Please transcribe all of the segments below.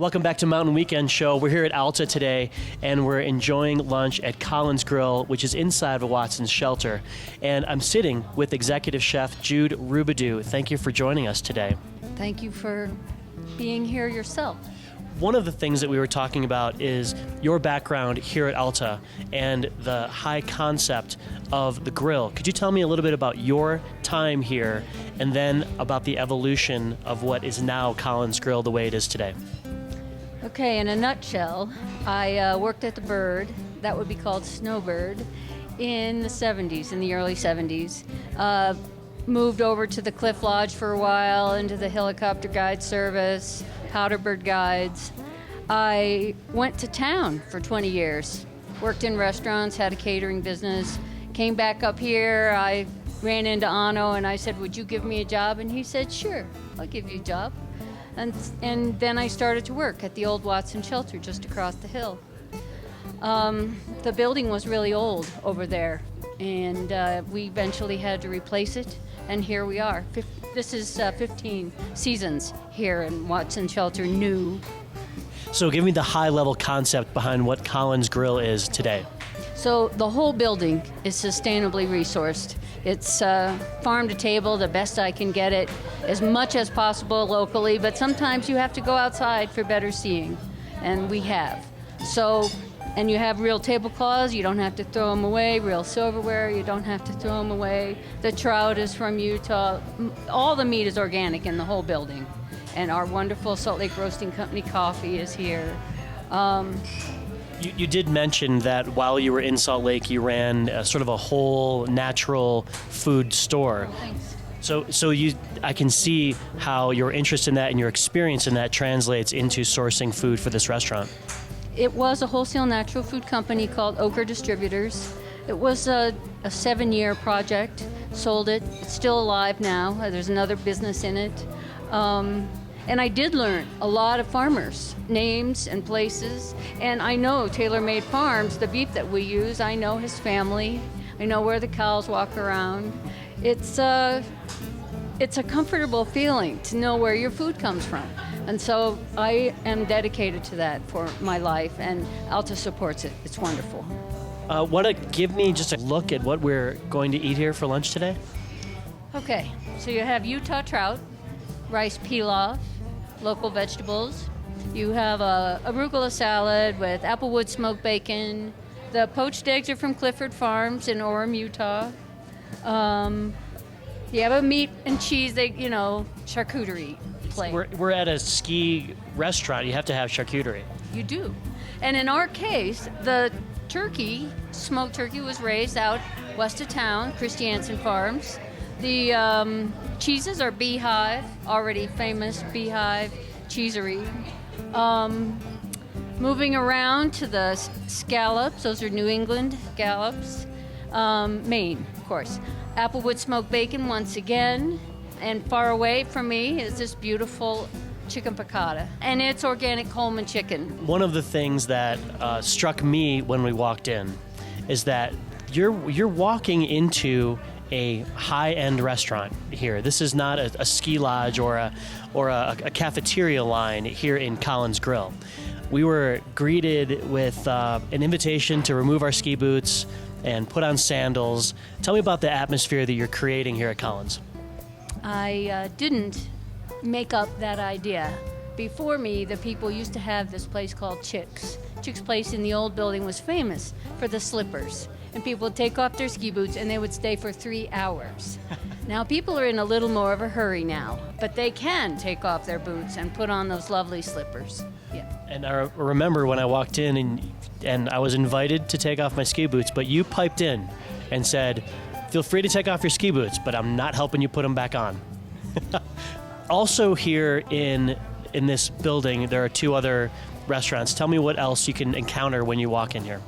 Welcome back to Mountain Weekend Show. We're here at Alta today, and we're enjoying lunch at Collins Grill, which is inside of Watson's Shelter. And I'm sitting with Executive Chef Jude Rubidoux. Thank you for joining us today. Thank you for being here yourself. One of the things that we were talking about is your background here at Alta and the high concept of the grill. Could you tell me a little bit about your time here and then about the evolution of what is now Collins Grill the way it is today? Okay, in a nutshell, I worked at the Bird, that would be called Snowbird, in the 70s, in the early 70s. Moved over to the Cliff Lodge for a while, into the helicopter guide service, Powderbird Guides. I went to town for 20 years, worked in restaurants, had a catering business, came back up here. I ran into Anno and I said, would you give me a job? And he said, sure, I'll give you a job. And then I started to work at the old Watson Shelter just across the hill. The building was really old over there, and we eventually had to replace it, and here we are. This is 15 seasons here in Watson Shelter, new. So give me the high-level concept behind what Collins Grill is today. So the whole building is sustainably resourced. It's farm to table, the best I can get it, as much as possible locally, but sometimes you have to go outside for better seeing, and we have. So, and you have real tablecloths, you don't have to throw them away, real silverware, you don't have to throw them away. The trout is from Utah. All the meat is organic in the whole building, and our wonderful Salt Lake Roasting Company coffee is here. You did mention that while you were in Salt Lake, you ran sort of a whole natural food store. Oh, thanks. So I can see how your interest in that and your experience in that translates into sourcing food for this restaurant. It was a wholesale natural food company called Ochre Distributors. It was a 7-year project, sold it. It's still alive now. There's another business in it. And I did learn a lot of farmers, names and places. And I know Tailor Made Farms, the beef that we use, I know his family. I know where the cows walk around. It's a comfortable feeling to know where your food comes from. And so I am dedicated to that for my life, and Alta supports it. It's wonderful. Want to give me just a look at what we're going to eat here for lunch today? Okay, so you have Utah trout, rice pilaf, local vegetables. You have a arugula salad with applewood smoked bacon. The poached eggs are from Clifford Farms in Orem, Utah. You have a meat and cheese, charcuterie plate. We're at a ski restaurant. You have to have charcuterie. You do. And in our case, the turkey, smoked turkey, was raised out west of town, Christiansen Farms. The cheeses are Beehive, already famous Beehive Cheesery. Moving around to the scallops, those are New England scallops. Maine, of course. Applewood smoked bacon once again. And far away from me is this beautiful chicken piccata. And it's organic Coleman chicken. One of the things that struck me when we walked in is that you're walking into a high-end restaurant here. This is not a ski lodge or a cafeteria line here in Collins Grill. We were greeted with an invitation to remove our ski boots and put on sandals. Tell me about the atmosphere that you're creating here at Collins. I didn't make up that idea. Before me, the people used to have this place called Chick's. Chick's Place in the old building was famous for the slippers. And people would take off their ski boots and they would stay for 3 hours. Now people are in a little more of a hurry now, but they can take off their boots and put on those lovely slippers. Yeah. And I remember when I walked in and I was invited to take off my ski boots, but you piped in and said, feel free to take off your ski boots, but I'm not helping you put them back on. Also here in this building, there are 2 other restaurants. Tell me what else you can encounter when you walk in here.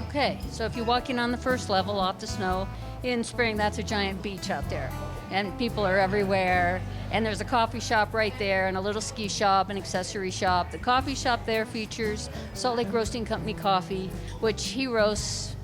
Okay, so if you walk in on the first level off the snow, in spring, that's a giant beach out there. And people are everywhere. And there's a coffee shop right there and a little ski shop, an accessory shop. The coffee shop there features Salt Lake Roasting Company coffee, which he roasts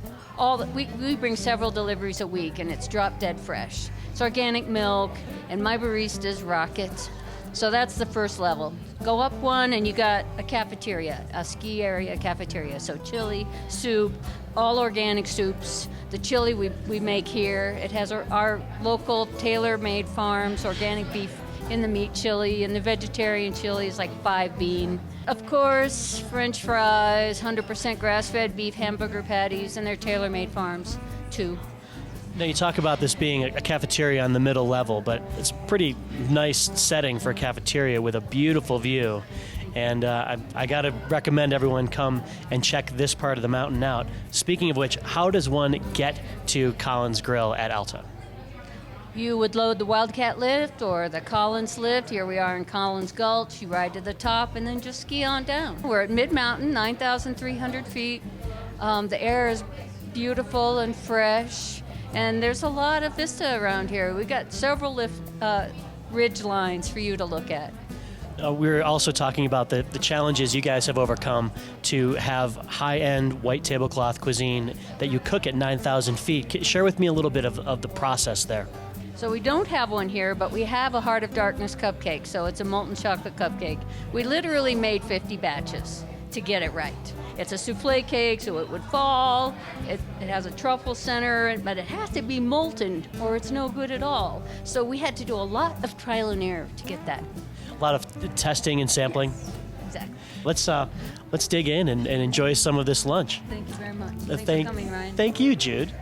we bring several deliveries a week, and it's drop dead fresh. It's organic milk, and my baristas rock it. So that's the first level. Go up one and you got a cafeteria, a ski area cafeteria. So chili, soup, all organic soups. The chili we make here. It has our local tailor-made farms, organic beef in the meat chili, and the vegetarian chili is like 5 bean. Of course, French fries, 100% grass-fed beef hamburger patties, and they're tailor-made farms too. Now, you talk about this being a cafeteria on the middle level, but it's a pretty nice setting for a cafeteria with a beautiful view. And I got to recommend everyone come and check this part of the mountain out. Speaking of which, how does one get to Collins Grill at Alta? You would load the Wildcat lift or the Collins lift. Here we are in Collins Gulch. You ride to the top and then just ski on down. We're at mid-mountain, 9,300 feet. The air is beautiful and fresh, and there's a lot of vista around here. We got several ridge lines for you to look at. We're also talking about the challenges you guys have overcome to have high-end white tablecloth cuisine that you cook at 9,000 feet. Share with me a little bit of the process there. So we don't have one here, but we have a Heart of Darkness cupcake. So it's a molten chocolate cupcake. We literally made 50 batches to get it right. It's a souffle cake, so it would fall. It has a truffle center, but it has to be molten or it's no good at all. So we had to do a lot of trial and error to get that. A lot of testing and sampling. Exactly. Let's dig in and enjoy some of this lunch. Thank you very much. Thanks for coming, Ryan. Thank you, Jude.